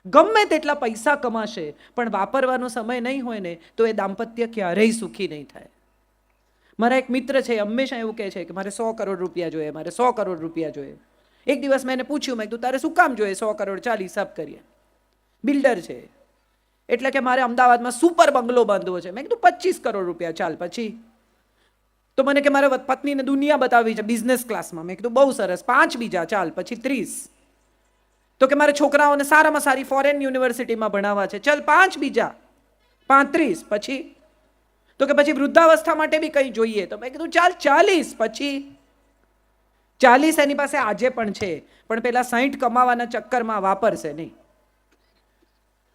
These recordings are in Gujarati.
ગમે તેટલા પૈસા કમાશે પણ વાપરવાનો સમય નહીં હોય ને તો એ દાંપત્ય ક્યારેય સુખી નહીં થાય. મારા એક મિત્ર છે, હંમેશા એવું કહે છે કે મારે 100 કરોડ રૂપિયા જોઈએ, મારે 100 કરોડ રૂપિયા જોઈએ. એક દિવસ મેં એને પૂછ્યું, મેં કીધું તારે શું કામ જોઈએ 100 કરોડ? ચાલ હિસાબ કરીએ. બિલ્ડર છે એટલે કે મારે અમદાવાદમાં સુપર બંગલો બાંધવો છે. મેં કીધું 25 કરોડ રૂપિયા. ચાલ પછી? તો મને કે મારે પત્નીને દુનિયા બતાવવી છે બિઝનેસ ક્લાસમાં. મેં કીધું બહુ સરસ, 5 બીજા. ચાલ પછી 30. તો કે મારે છોકરાઓને સારામાં સારી ફોરેન યુનિવર્સિટીમાં ભણાવવા છે. ચાલ 5 બીજા, 35. પછી? તો કે પછી વૃદ્ધાવસ્થા માટે બી કંઈ જોઈએ. તો મેં કીધું ચાલ 40. પછી? 40 એની પાસે આજે પણ છે, પણ પેલા 60 કમાવાના ચક્કરમાં વાપરશે નહીં.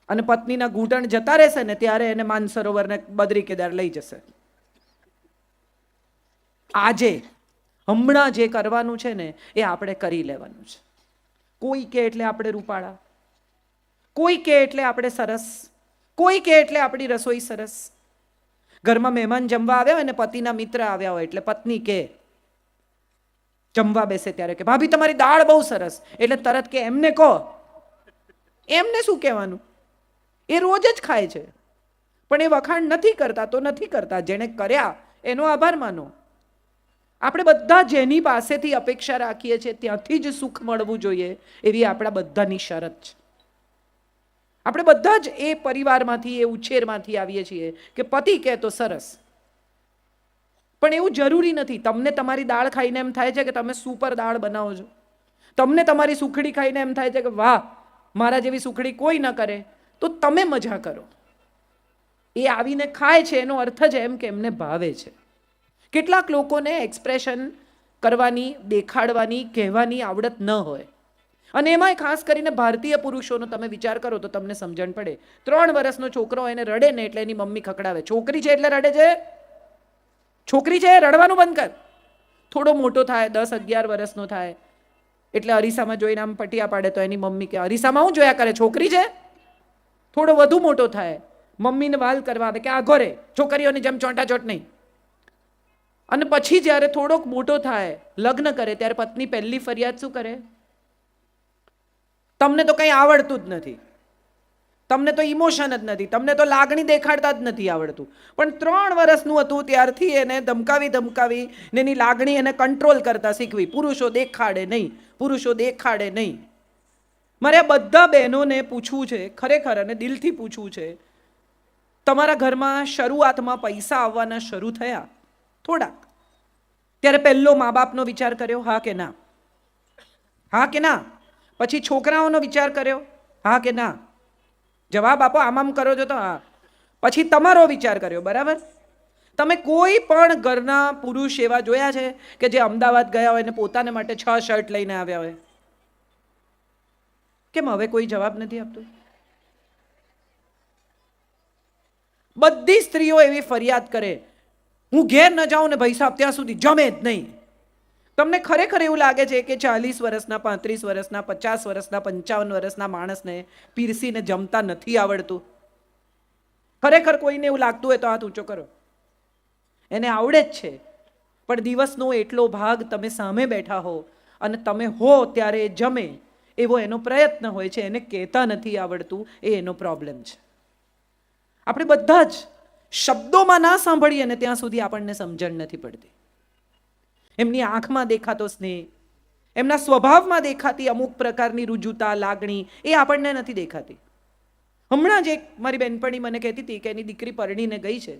અને પત્નીના ઘૂંટણ જતા રહેશે ને ત્યારે એને માનસરોવર ને બદ્રી કેદાર લઈ જશે. આજે હમણાં જે કરવાનું છે ને એ આપણે કરી લેવાનું છે. કોઈ કે એટલે આપણે રૂપાળા, કોઈ કે એટલે આપણે સરસ, કોઈ કે એટલે આપણી રસોઈ સરસ. ઘરમાં મહેમાન જમવા આવ્યા હોય ને પતિના મિત્ર આવ્યા હોય એટલે પત્ની કે જમવા બેસે ત્યારે કે ભાભી તમારી દાળ બહુ સરસ, એટલે તરત કે એમને કહો. એમને શું કહેવાનું? એ રોજ જ ખાય છે, પણ એ વખાણ નથી કરતા તો નથી કરતા. જેણે કર્યા એનો આભાર માનો. આપણે બધા જેની પાસેથી અપેક્ષા રાખીએ છીએ ત્યાંથી જ સુખ મળવું જોઈએ એવી આપણા બધાની શરત છે. આપણે બધા જ એ પરિવારમાંથી, એ ઉછેરમાંથી આવીએ છીએ કે પતિ કહે તો સરસ. પણ એવું જરૂરી નથી. તમને તમારી દાળ ખાઈને એમ થાય છે કે તમે સુપર દાળ બનાવો છો, તમને તમારી સુખડી ખાઈને એમ થાય છે કે વાહ મારા જેવી સુખડી કોઈ ન કરે, તો તમે મજા કરો. એ આવીને ખાય છે એનો અર્થ જ એમ કે એમને ભાવે છે. કેટલાક લોકોને એક્સપ્રેશન કરવાની, દેખાડવાની, કહેવાની આવડત ન હોય. અને એમાંય ખાસ કરીને ભારતીય પુરુષોનો તમે વિચાર કરો તો તમને સમજણ પડે. 3 વર્ષનો છોકરો એને રડે ને એટલે એની મમ્મી ખકડાવે. છોકરી છે એટલે રડે છે, છોકરી છે રડવાનું બંધ કર. થોડો મોટો થાય, 10-11 વર્ષનો થાય એટલે અરીસામાં જોઈને આમ પટિયા પાડે તો એની મમ્મી કે અરીસામાં હું જોયા કરે, છોકરી છે. થોડો વધુ મોટો થાય, મમ્મીને વાલ કરવા આવે કે આ ઘરે છોકરીઓની જેમ ચોંટાચોટ નહીં. અને પછી જ્યારે થોડોક મોટો થાય, લગ્ન કરે, ત્યારે પત્ની પહેલી ફરિયાદ શું કરે? તમને તો કંઈ આવડતું જ નથી, તમને તો ઇમોશન જ નથી, તમને તો લાગણી દેખાડતા જ નથી આવડતું. પણ 3 વર્ષનું હતું ત્યારથી એને ધમકાવી ધમકાવી ને એની લાગણી એને કંટ્રોલ કરતા શીખવી. પુરુષો દેખાડે નહીં, પુરુષો દેખાડે નહીં. મારે આ બધા બહેનોને પૂછવું છે ખરેખર, અને દિલથી પૂછવું છે, તમારા ઘરમાં શરૂઆતમાં પૈસા આવવાના શરૂ થયા થોડાક, ત્યારે પહેલો મા બાપનો વિચાર કર્યો? હા કે ના? હા કે ના? પછી છોકરાઓનો વિચાર કર્યો? હા કે ના? જવાબ આપો. આમ કરો છો તો હા. પછી તમારો વિચાર કર્યો, બરાબર? તમે કોઈ પણ ઘરના પુરુષ એવા જોયા છે કે જે અમદાવાદ ગયા હોય ને પોતાને માટે 6 શર્ટ લઈને આવ્યા હોય? કેમ હવે કોઈ જવાબ નથી આપતું? બધી સ્ત્રીઓ એવી ફરિયાદ કરે, હું ઘેર ન જાઉં ને ભાઈ સાહેબ ત્યાં સુધી જમે જ નહીં. તમને ખરેખર એવું લાગે છે કે 40 વર્ષના, 35 વર્ષના, 50 વર્ષના, 55 વર્ષના માણસને પીરસીને જમતા નથી આવડતું? ખરેખર કોઈને એવું લાગતું હોય તો હાથ ઊંચો કરો. એને આવડે જ છે, પણ દિવસનો એટલો ભાગ તમે સામે બેઠા હો અને તમે હો ત્યારે જમે એવો એનો પ્રયત્ન હોય છે, એને કહેતા નથી આવડતું, એ એનો પ્રોબ્લેમ છે. આપણે બધા જ શબ્દોમાં ના સાંભળીએ ને ત્યાં સુધી આપણને સમજણ નથી પડતી. એમની આંખમાં દેખાતો સ્નેહ, એમના સ્વભાવમાં દેખાતી અમુક પ્રકારની રુજુતા, લાગણી, એ આપણને નથી દેખાતી. હમણાં જ એક મારી બહેનપણી મને કહેતી હતી કે એની દીકરી પરણીને ગઈ છે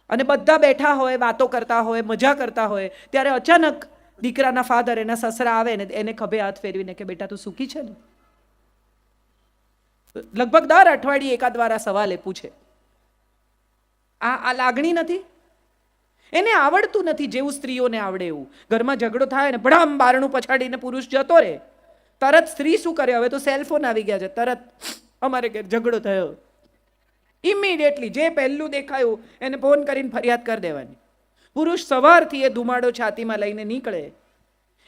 અને બધા બેઠા હોય, વાતો કરતા હોય, મજા કરતા હોય, ત્યારે અચાનક દીકરાના ફાધર, એના સસરા આવે ને એને ખભે હાથ ફેરવીને કે બેટા તું સુખી છે ને? લગભગ દર અઠવાડિયે એકાદ વાર આ સવાલ એ પૂછે. આ લાગણી નથી? એને આવડતું નથી જેવું સ્ત્રીઓને આવડે એવું. ઘરમાં ઝઘડો થાય ને ભડામ બારણું પછાડીને પુરુષ જતો રહે, તરત સ્ત્રી શું કરે? હવે તો સેલફોન આવી ગયા છે, તરત અમારે ઘેર ઝઘડો થયો, ઇમિડિયેટલી જે પહેલું દેખાયું એને ફોન કરીને ફરિયાદ કરી દેવાની. પુરુષ સવારથી એ ધુમાડો છાતીમાં લઈને નીકળે,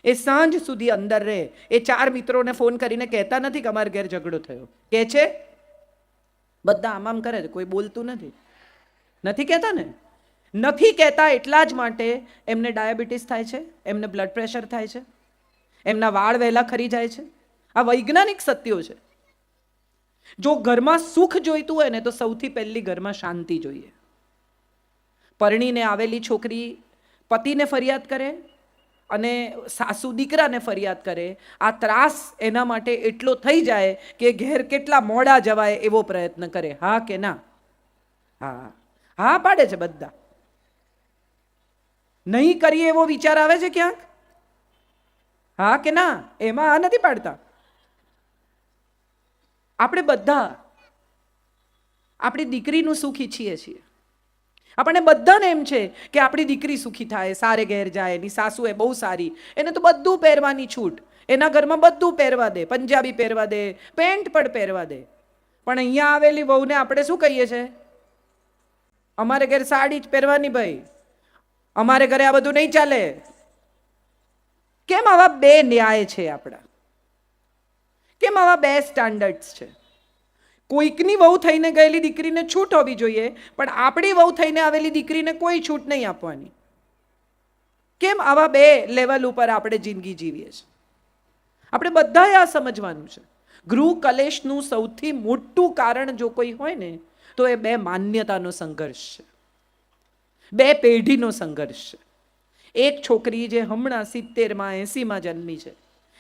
એ સાંજ સુધી અંદર રહે. એ 4 મિત્રોને ફોન કરીને કહેતા નથી કે અમારે ઘેર ઝઘડો થયો. કહે છે? બધા આમ કરે છે, કોઈ બોલતું નથી. નથી કહેતા ને? નથી કહેતા એટલા જ માટે એમને ડાયાબિટીસ થાય છે, એમને બ્લડ પ્રેશર થાય છે, એમના વાળ વહેલા ખરી જાય છે. આ વૈજ્ઞાનિક સત્યો છે. જો ઘરમાં સુખ જોઈતું હોય ને તો સૌથી પહેલી ઘરમાં શાંતિ જોઈએ. પરણીને આવેલી છોકરી પતિને ફરિયાદ કરે અને સાસુ દીકરાને ફરિયાદ કરે, આ ત્રાસ એના માટે એટલો થઈ જાય કે ઘેર કેટલા મોડા જવાય એવો પ્રયત્ન કરે. હા કે ના? હા, હા પાડે છે બધા. નહીં કરીએ એવો વિચાર આવે છે ક્યાંક? હા કે ના? એમાં આ નથી પાડતા. આપણે બધા આપણી દીકરીનું સુખ ઈચ્છીએ છીએ. આપણને બધાને એમ છે કે આપણી દીકરી સુખી થાય, સારે ઘેર જાય, એની સાસુ એ બહુ સારી, એને તો બધું પહેરવાની છૂટ, એના ઘરમાં બધું પહેરવા દે, પંજાબી પહેરવા દે, પેન્ટ પણ પહેરવા દે. પણ અહીંયા આવેલી વહુને આપણે શું કહીએ છીએ? અમારે ઘેર સાડી જ પહેરવાની ભાઈ, અમારે ઘરે આ બધું નહીં ચાલે. કેમ આવા બે ન્યાય છે આપણા? કેમ આવા બે સ્ટાન્ડર્ડ્સ છે? કોઈકની વહુ થઈને ગયેલી દીકરીને છૂટ હોવી જોઈએ, પણ આપણી વહુ થઈને આવેલી દીકરીને કોઈ છૂટ નહીં આપવાની. કેમ આવા બે લેવલ ઉપર આપણે જિંદગી જીવીએ છીએ? આપણે બધાએ આ સમજવાનું છે. ગૃહ કલેશનું સૌથી મોટું કારણ જો કોઈ હોય ને તો એ બે માન્યતાનો સંઘર્ષ છે, બે પેઢીનો સંઘર્ષ છે. એક છોકરી જે હમણાં 70માં 80માં જન્મી છે,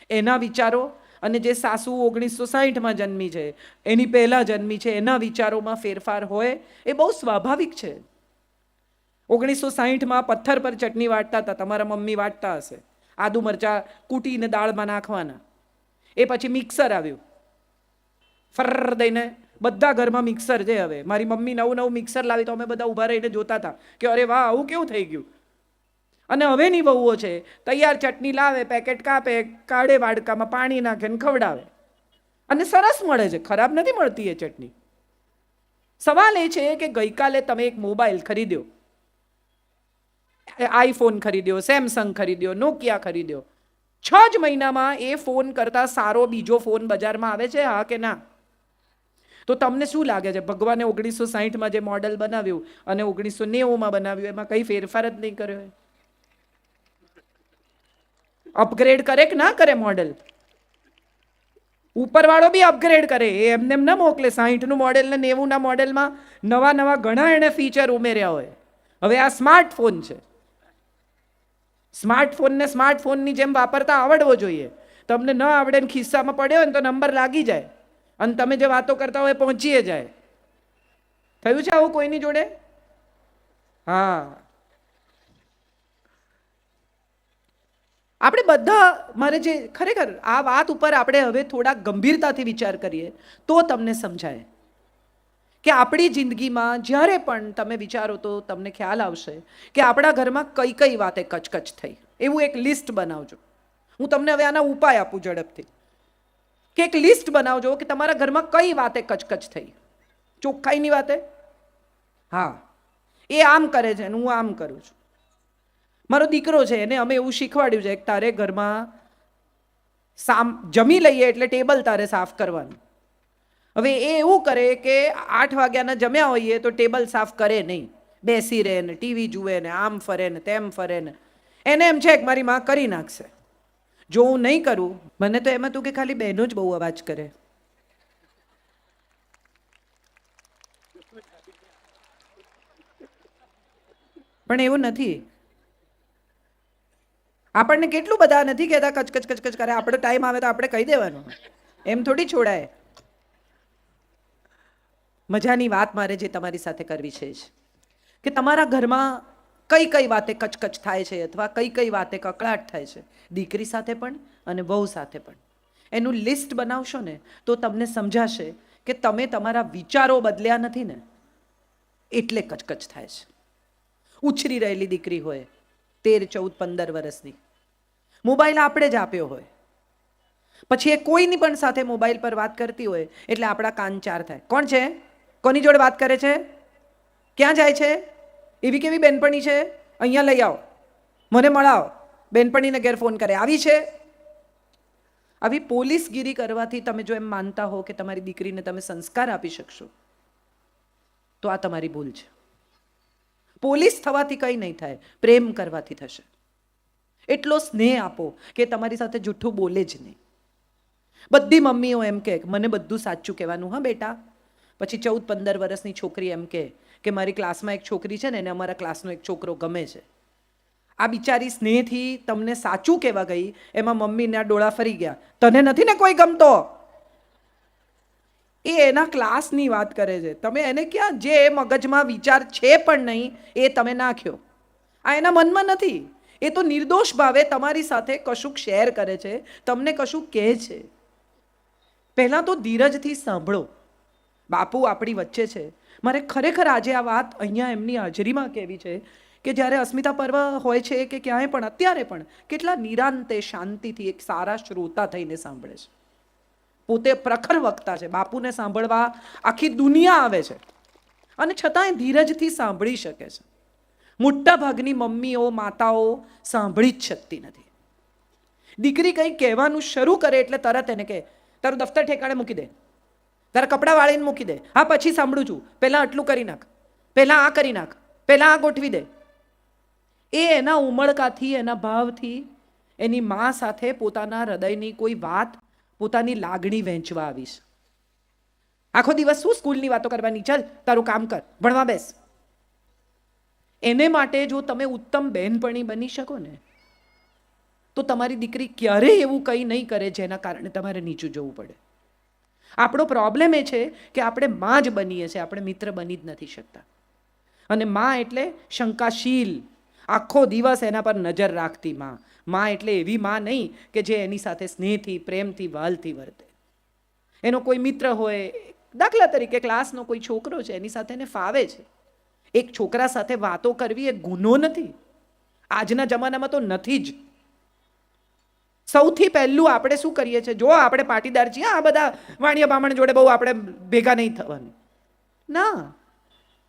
એના વિચારો અને જે સાસુ 1960માં જન્મી છે, એની પહેલા જન્મી છે, એના વિચારોમાં ફેરફાર હોય એ બહુ સ્વાભાવિક છે. 1960માં પથ્થર પર ચટણી વાટતા હતા, તમારા મમ્મી વાટતા હશે, આદુ મરચા કૂટીને દાળમાં નાખવાના. એ પછી મિક્સર આવ્યું, ફર દઈને બધા ઘરમાં મિક્સર છે. હવે મારી મમ્મી નવું મિક્સર લાવી તો અમે બધા ઊભા રહીને જોતા હતા કે અરે વાહ, આવું કેવું થઈ ગયું. અને હવેની વહુઓ છે, તૈયાર ચટણી લાવે, પેકેટ કાપે, કાઢે, વાડકામાં પાણી નાખે ને ખવડાવે, અને સરસ મળે છે, ખરાબ નથી મળતી એ ચટણી. સવાલ એ છે કે ગઈકાલે તમે એક મોબાઈલ ખરીદ્યો, આઈફોન ખરીદ્યો, સેમસંગ ખરીદ્યો, નોકિયા ખરીદ્યો, 6 જ મહિનામાં એ ફોન કરતા સારો બીજો ફોન બજારમાં આવે છે? હા કે ના? તો તમને શું લાગે છે, ભગવાને 1960માં જે મોડેલ બનાવ્યું અને 1990માં બનાવ્યું એમાં કઈ ફેરફાર જ નહીં કર્યો? અપગ્રેડ કરે કે ના કરે મોડેલ? ઉપરવાળો બી અપગ્રેડ કરે, એ એમને એમ ના મોકલે. 60નું મોડેલ ને 90ના મોડેલમાં નવા ઘણા એને ફીચર ઉમેર્યા હોય. હવે આ સ્માર્ટફોન છે, સ્માર્ટફોનને સ્માર્ટફોનની જેમ વાપરતા આવડવો જોઈએ. તમને ન આવડે ને ખિસ્સામાં પડ્યો હોય ને તો નંબર લાગી જાય અને તમે જે વાતો કરતા હોય પહોંચીએ જાય. થયું છે આવું કોઈની જોડે? હા. આપણે બધા, મારે જે ખરેખર આ વાત ઉપર આપણે હવે થોડા ગંભીરતાથી વિચાર કરીએ તો તમને સમજાય કે આપણી જિંદગીમાં જ્યારે પણ તમે વિચારો તો તમને ખ્યાલ આવશે કે આપણા ઘરમાં કઈ કઈ વાતે કચકચ થઈ. એવું એક લિસ્ટ બનાવજો. હું તમને હવે આના ઉપાય આપું ઝડપથી, કે એક લિસ્ટ બનાવજો કે તમારા ઘરમાં કઈ વાતે કચકચ થઈ. ચોખ્ખાઈની વાતે, હા, એ આમ કરે છે ને હું આમ કરું છું. મારો દીકરો છે, એને અમે એવું શીખવાડ્યું છે કે તારે ઘરમાં જમી લઈએ એટલે ટેબલ તારે સાફ કરવાનું. હવે એ એવું કરે કે 8 વાગ્યાના જમ્યા હોઈએ તો ટેબલ સાફ કરે નહીં, બેસી રહે ને ટીવી જુએ ને આમ ફરે ને તેમ ફરે ને. એને એમ છે કે મારી માં કરી નાખશે. જો હું નહીં કરું, મને તો એમ હતું કે ખાલી બહેનો જ બહુ અવાજ કરે, પણ એવું નથી. આપણને કેટલું બધા નથી કહેતા કચકચ કચકચ કરે, આપણો ટાઈમ આવે તો આપણે કહી દેવાનું, એમ થોડી છોડાય. મજાની વાત મારે જે તમારી સાથે કરવી છે કે તમારા ઘરમાં કઈ કઈ વાતે કચકચ થાય છે અથવા કઈ કઈ વાતે કકળાટ થાય છે, દીકરી સાથે પણ અને વહુ સાથે પણ. એનું લિસ્ટ બનાવશો ને તો તમને સમજાશે કે તમે તમારા વિચારો બદલ્યા નથી ને એટલે કચકચ થાય છે. ઉછરી રહેલી દીકરી હોય 13, 14, 15 વર્ષની, મોબાઈલ આપણે જ આપ્યો હોય, પછી એ કોઈની પણ સાથે મોબાઈલ પર વાત કરતી હોય એટલે આપણા કાન ચાર થાય. કોણ છે? કોની જોડે વાત કરે છે? ક્યાં જાય છે? એવી કેવી બેનપણી છે? અહીંયા લઈ આવો, મને મળાવો. બેનપણીને ઘેર ફોન કરે, આવી છે. આવી પોલીસગીરી કરવાથી તમે જો એમ માનતા હો કે તમારી દીકરીને તમે સંસ્કાર આપી શકશો તો આ તમારી ભૂલ છે. પોલીસ થવાથી કંઈ નહીં થાય, પ્રેમ કરવાથી થશે. એટલો સ્નેહ આપો કે તમારી સાથે જૂઠું બોલે જ નહીં. બધી મમ્મીઓ એમ કે મને બધું સાચું કહેવાનું, હા બેટા. પછી 14-15 વર્ષની છોકરી એમ કે મારી ક્લાસમાં એક છોકરી છે ને એને અમારા ક્લાસનો એક છોકરો ગમે છે. આ બિચારી સ્નેહથી તમને સાચું કહેવા ગઈ, એમાં મમ્મીના ડોળા ફરી ગયા, તને નથી ને કોઈ ગમતો. એ એના ક્લાસની વાત કરે છે. તમે એને ક્યાં, જે મગજમાં વિચાર છે પણ નહીં એ તમે નાખ્યો. આ એના મનમાં નથી. એ તો નિર્દોષ ભાવે તમારી સાથે કશુંક શેર કરે છે, તમને કશું કહે છે. પહેલાં તો ધીરજથી સાંભળો. બાપુ આપણી વચ્ચે છે. મારે ખરેખર આજે આ વાત અહીંયા એમની હાજરીમાં કહેવી છે કે જ્યારે અસ્મિતા પર્વ હોય છે કે ક્યાંય પણ, અત્યારે પણ કેટલા નિરાંતે શાંતિથી એક સારા શ્રોતા થઈને સાંભળે છે. પોતે પ્રખર વક્તા છે, બાપુને સાંભળવા આખી દુનિયા આવે છે અને છતાંય ધીરજથી સાંભળી શકે છે. મોટા ભાગની મમ્મીઓ માતાઓ સાંભળી જ શકતી નથી. દીકરી કંઈ કહેવાનું શરૂ કરે એટલે તરત એને કહે તારું દફતર ઠેકાણે મૂકી દે, તારા કપડાં વાળીને મૂકી દે, હા પછી સાંભળું છું, પહેલાં આટલું કરી નાખ, પહેલાં આ કરી નાખ, પહેલાં આ ગોઠવી દે. એ એના ઉમળકાથી, એના ભાવથી એની મા સાથે પોતાના હૃદયની કોઈ વાત, પોતાની લાગણી વહેંચવા આવીશ. આખો દિવસ શું સ્કૂલની વાતો કરવાની, ચાલ તારું કામ કર, ભણવા બેસ. એને માટે જો તમે ઉત્તમ બહેનપણી બની શકો ને તો તમારી દીકરી ક્યારેય એવું કંઈ નહીં કરે જેના કારણે તમારે નીચું જવું પડે. આપણો પ્રોબ્લેમ એ છે કે આપણે માં જ બનીએ છીએ, આપણે મિત્ર બની જ નથી શકતા. અને માં એટલે શંકાશીલ, આખો દિવસ એના પર નજર રાખતી માં. માં એટલે એવી માં નહીં કે જે એની સાથે સ્નેહથી, પ્રેમથી, વાલથી વર્તે. એનો કોઈ મિત્ર હોય, દાખલા તરીકે ક્લાસનો કોઈ છોકરો છે, એની સાથે એને ફાવે છે. એક છોકરા સાથે વાતો કરવી એ ગુનો નથી. આજના જમાનામાં તો નથી જ. સૌથી પહેલું આપણે શું કરીએ છીએ, જો આપણે પાટીદાર છીએ, આ બધા વાણિયા બામણ જોડે બહુ આપણે ભેગા નહીં થવાનું. ના,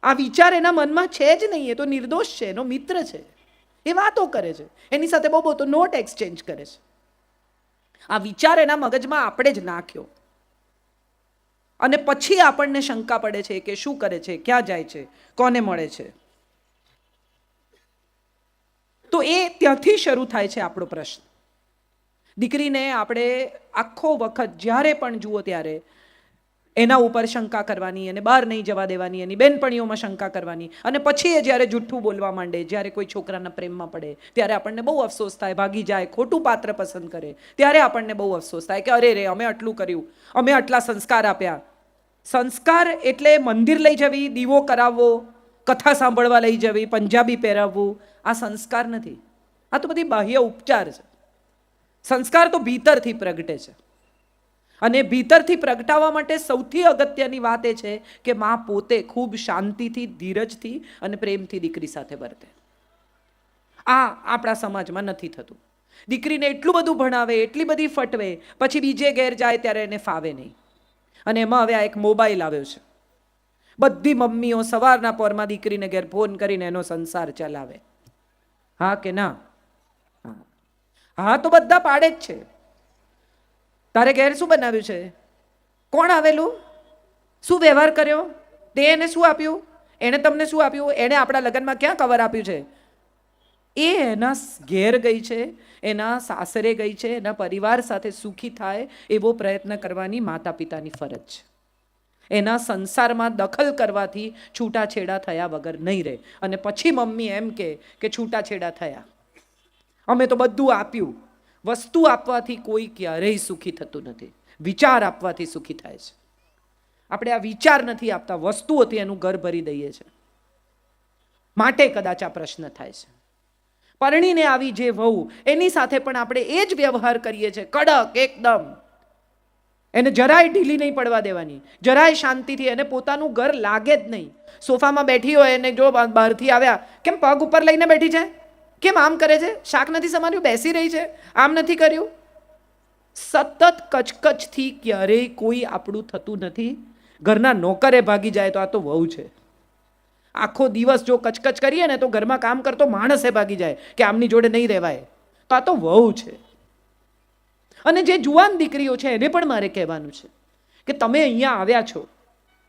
આ વિચાર એના મનમાં છે જ નહીં. એ તો નિર્દોષ છે, એનો મિત્ર છે, એ વાતો કરે છે, એની સાથે બહુ બહુ તો નોટ એક્સચેન્જ કરે છે. આ વિચાર એના મગજમાં આપણે જ નાખ્યો અને પછી આપણને શંકા પડે છે કે શું કરે છે, ક્યાં જાય છે, કોને મળે છે. તો એ ત્યાંથી શરૂ થાય છે આપણો પ્રશ્ન. દીકરીને આપણે આખો વખત જ્યારે પણ જુઓ ત્યારે એના ઉપર શંકા કરવાની, એને બહાર નહીં જવા દેવાની, એની બેનપણીઓમાં શંકા કરવાની. અને પછી એ જ્યારે જૂઠું બોલવા માંડે, જ્યારે કોઈ છોકરાના પ્રેમમાં પડે ત્યારે આપણને બહુ અફસોસ થાય. ભાગી જાય, ખોટું પાત્ર પસંદ કરે ત્યારે આપણને બહુ અફસોસ થાય કે અરે રે, અમે આટલું કર્યું, અમે આટલા સંસ્કાર આપ્યા. સંસ્કાર એટલે મંદિર લઈ જવી, દીવો કરાવવો, કથા સાંભળવા લઈ જવી, પંજાબી પહેરાવવું, આ સંસ્કાર નથી. આ તો બધી બાહ્ય ઉપચાર છે. સંસ્કાર તો ભીતરથી પ્રગટે છે. અને ભીતરથી પ્રગટાવવા માટે સૌથી અગત્યની વાત એ છે કે માં પોતે ખૂબ શાંતિથી, ધીરજથી અને પ્રેમથી દીકરી સાથે વર્તે. આ આપણા સમાજમાં નથી થતું. દીકરીને એટલું બધું ભણાવે, એટલી બધી ફટવે, પછી બીજે ઘેર જાય ત્યારે એને ફાવે નહીં. અને એમાં હવે આ એક મોબાઈલ આવ્યો છે. બધી મમ્મીઓ સવારના પોરમાં દીકરીને ઘેર ફોન કરીને એનો સંસાર ચલાવે. હા કે ના? હા તો બધા પાડે જ છે. તારે ઘેર શું બનાવ્યું છે, કોણ આવેલું, શું વ્યવહાર કર્યો, તે એને શું આપ્યું, એણે તમને શું આપ્યું, એણે આપણા લગ્નમાં ક્યાં કવર આપ્યું છે. એ એના ઘેર ગઈ છે, એના સાસરે ગઈ છે, એના પરિવાર સાથે સુખી થાય એવો પ્રયત્ન કરવાની માતા પિતાની ફરજ છે. એના સંસારમાં દખલ કરવાથી છૂટાછેડા થયા વગર નહીં રહે. અને પછી મમ્મી એમ કે છૂટાછેડા થયા, અમે તો બધું આપ્યું. વસ્તુ આપવાથી કોઈ ક્યારેય સુખી થતું નથી, વિચાર આપવાથી સુખી થાય છે. આપણે આ વિચાર નથી આપતા, વસ્તુઓથી એનું ઘર ભરી દઈએ છીએ. માટે કદાચ આ પ્રશ્ન થાય છે. પરણીને આવી જે વહુ, એની સાથે પણ આપણે એ જ વ્યવહાર કરીએ છીએ, કડક એકદમ. એને જરાય ઢીલી નહીં પડવા દેવાની, જરાય શાંતિથી. એને પોતાનું ઘર લાગે જ નહીં. સોફામાં બેઠી હોય એને જો બહારથી આવ્યા, કેમ પગ ઉપર લઈને બેઠી છે, કેમ આમ કરે છે, શાક નથી સમાર્યું, બેસી રહી છે, આમ નથી કર્યું. સતત કચકચથી ક્યારેય કોઈ આપણું થતું નથી. ઘરના નોકરે ભાગી જાય તો આ તો વહુ છે. આખો દિવસ જો કચકચ કરીએ ને તો ઘરમાં કામ કરતો માણસે ભાગી જાય કે આમની જોડે નહીં રહેવાય, તો આ તો વહુ છે. અને જે જુવાન દીકરીઓ છે એને પણ મારે કહેવાનું છે કે તમે અહીંયા આવ્યા છો,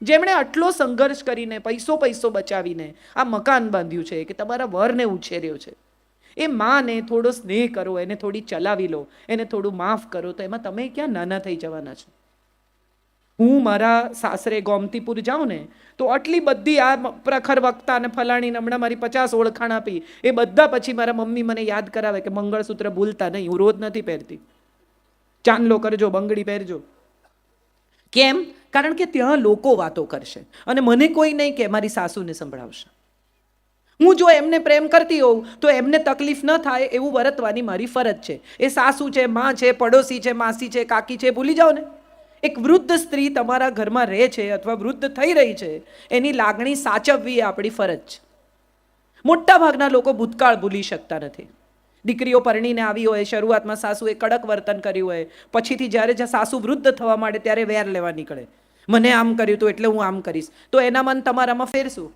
જેમણે આટલો સંઘર્ષ કરીને પૈસો બચાવીને આ મકાન બાંધ્યું છે, કે તમારા વરને ઉછેર્યો છે, એ માને થોડો સ્નેહ કરો, એને થોડી ચલાવી લો, એને થોડું માફ કરો, તો એમાં તમે ક્યાં નાના થઈ જવાના છો? હું મારા સાસરે ગોમતીપુર જાઉં ને તો આટલી બધી આ પ્રખર વક્તા અને ફલાણીને હમણાં મારી 50 ઓળખાણ આપી, એ બધા પછી મારા મમ્મી મને યાદ કરાવે કે મંગળસૂત્ર ભૂલતા નહીં. હું રોજ નથી પહેરતી. ચાંદલો કરજો, બંગડી પહેરજો. કેમ? કારણ કે ત્યાં લોકો વાતો કરશે અને મને કોઈ નહીં કે મારી સાસુને સંભળાવશે. હું જો એમને પ્રેમ કરતી હોઉં તો એમને તકલીફ ન થાય એવું વર્તવાની મારી ફરજ છે. એ સાસુ છે, માં છે, પડોશી છે, માસી છે, કાકી છે, ભૂલી જાઓ ને. એક વૃદ્ધ સ્ત્રી તમારા ઘરમાં રહે છે અથવા વૃદ્ધ થઈ રહી છે, એની લાગણી સાચવવી એ આપણી ફરજ છે. મોટા ભાગના લોકો ભૂતકાળ ભૂલી શકતા નથી. દીકરીઓ પરણીને આવી હોય, શરૂઆતમાં સાસુએ કડક વર્તન કર્યું હોય, પછીથી જ્યારે સાસુ વૃદ્ધ થવા માંડે ત્યારે વેર લેવા નીકળે. મને આમ કર્યું હતું એટલે હું આમ કરીશ. તો એના મન તમારામાં ફેરશું.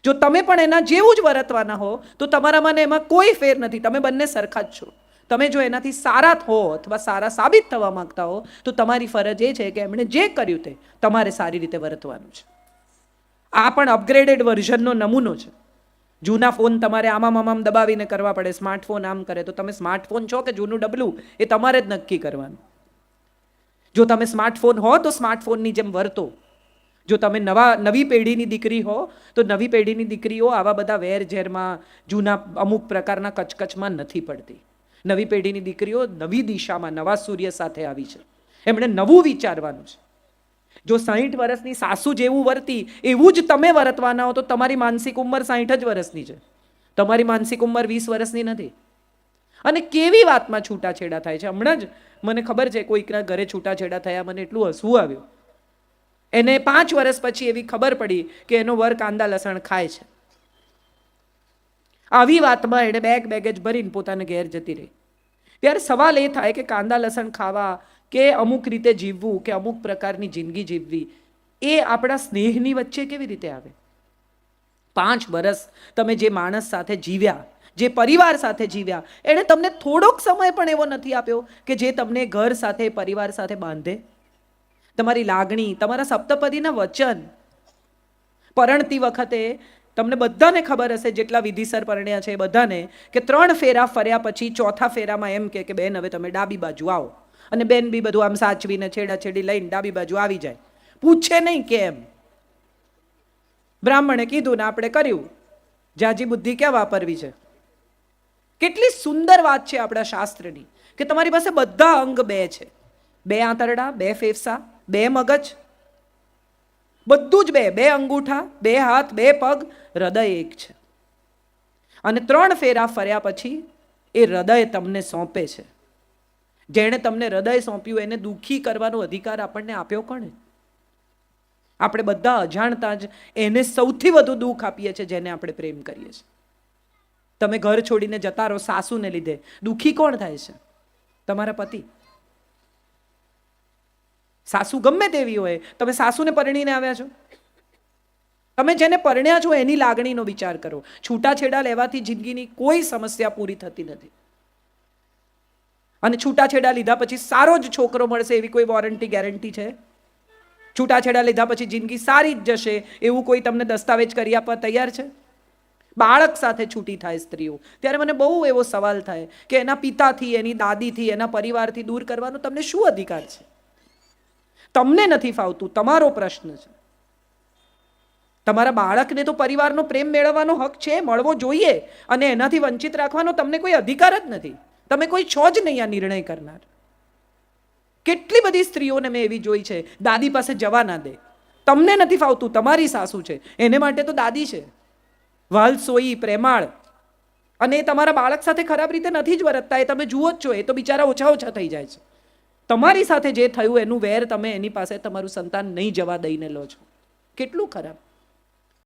જો તમે પણ એના જેવું જ વર્તવાના હો તો તમારા મને એમાં કોઈ ફેર નથી. તમે બંને સરખા જ છો. તમે જો એનાથી સારા હો અથવા સારા સાબિત થવા માંગતા હો તો તમારી ફરજ એ છે કે એમણે જે કર્યું તે તમારે સારી રીતે વર્તવાનું છે. આ પણ અપગ્રેડેડ વર્ઝનનો નમૂનો છે. જૂના ફોન તમારે આમ દબાવીને કરવા પડે. સ્માર્ટફોન આમ કરે તો તમે સ્માર્ટફોન છો કે જૂનું ડબલું એ તમારે જ નક્કી કરવાનું. જો તમે સ્માર્ટફોન હો તો સ્માર્ટફોનની જેમ વર્તો. જો તમે નવી પેઢીની દીકરી હો તો નવી પેઢીની દીકરીઓ આવા બધા વેર ઝેરમાં, જૂના અમુક પ્રકારના કચકચમાં નથી પડતી. નવી પેઢીની દીકરીઓ નવી દિશામાં, નવા સૂર્ય સાથે આવી છે. એમણે નવું વિચારવાનું છે. જો 60 વર્ષની સાસુ જેવું વર્તી એવું જ તમે વર્તવાના હો તો તમારી માનસિક ઉંમર 60 જ વર્ષની છે. તમારી માનસિક ઉંમર 20 વર્ષની નથી. અને કેવી વાતમાં છૂટાછેડા થાય છે. હમણાં જ મને ખબર છે કોઈકના ઘરે છૂટાછેડા થયા, મને એટલું હસવું આવ્યું. એને 5 વર્ષ પછી એવી ખબર પડી કે એનો વર કાંદા લસણ ખાય છે. આવી વાતમાં એને બેગેજ ભરીને પોતાને ઘેર જતી રહી. ત્યારે સવાલ એ થાય કે કાંદા લસણ ખાવા કે અમુક રીતે જીવવું કે અમુક પ્રકારની જિંદગી જીવવી એ આપણા સ્નેહની વચ્ચે કેવી રીતે આવે? 5 વર્ષ તમે જે માણસ સાથે જીવ્યા, જે પરિવાર સાથે જીવ્યા, એણે તમને થોડોક સમય પણ એવો નથી આપ્યો કે જે તમને ઘર સાથે, પરિવાર સાથે બાંધે. તમારી લાગણી, તમારા સપ્તપદીના વચન. પરણતી વખતે તમને બધાને ખબર હશે, જેટલા વિધિસર પરણ્યા છે બધાને, કે 3 ફેરા ફર્યા પછી ચોથા ફેરામાં એમ કે બેન હવે તમે ડાબી બાજુ આવો. અને બેન બી બધું આમ સાચવીને છેડાછેડી લઈને ડાબી બાજુ આવી જાય. પૂછે નહીં કેમ. બ્રાહ્મણે કીધું ને આપણે કર્યું. જાજી બુદ્ધિ ક્યાં વાપરવી છે? કેટલી સુંદર વાત છે આપણા શાસ્ત્રની કે તમારી પાસે બધા અંગ 2 છે. 2 આંતરડા, 2 ફેફસા, 2 મગજ, બધું જ 2 અંગૂઠા, 2 હાથ, 2 પગ, હૃદય એક છે. અને 3 ફેરા ફર્યા પછી એ હૃદય તમને સોંપે છે. જેણે તમને હૃદય સોંપ્યું એને દુઃખી કરવાનો અધિકાર આપણને આપ્યો કોણે? આપણે બધા અજાણતા જ એને સૌથી વધુ દુઃખ આપીએ છીએ જેને આપણે પ્રેમ કરીએ છીએ. તમે ઘર છોડીને જતા રહો સાસુને લીધે, દુઃખી કોણ થાય છે? તમારા પતિ. સાસુ ગમે તેવી હોય, તમે સાસુને પરણીને આવ્યા છો. તમે જેને પરણ્યા છો એની લાગણીનો વિચાર કરો. છૂટાછેડા લેવાથી જિંદગીની કોઈ સમસ્યા પૂરી થતી નથી. અને છૂટાછેડા લીધા પછી સારો જ છોકરો મળશે એવી કોઈ વોરંટી, ગેરંટી છે? છૂટાછેડા લીધા પછી જિંદગી સારી જ જશે એવું કોઈ તમને દસ્તાવેજ કરી આપવા તૈયાર છે? બાળક સાથે છૂટી થાય સ્ત્રીઓ ત્યારે મને બહુ એવો સવાલ થાય કે એના પિતાથી, એની દાદીથી, એના પરિવારથી દૂર કરવાનો તમને શું અધિકાર છે? તમને નથી ફાવતું, તમારો પ્રશ્ન છે. તમારા બાળકને તો પરિવારનો પ્રેમ મેળવવાનો હક છે, મળવો જોઈએ, અને એનાથી વંચિત રાખવાનો તમને કોઈ અધિકાર જ નથી. તમે કોઈ છો જ નહીં આ નિર્ણય કરનાર. કેટલી બધી સ્ત્રીઓને મેં એવી જોઈ છે, દાદી પાસે જવા ના દે. તમને નથી ફાવતું, તમારી સાસુ છે, એને માટે તો દાદી છે, વાલસોઈ, પ્રેમાળ. અને એ તમારા બાળક સાથે ખરાબ રીતે નથી જ વર્તતા, એ તમે જુઓ જ છો. એ તો બિચારા ઓછા થઈ જાય છે. તમારી સાથે જે થયું એનું વેર તમે એની પાસે તમારું સંતાન નહીં જવા દઈને લો છો. કેટલું ખરાબ.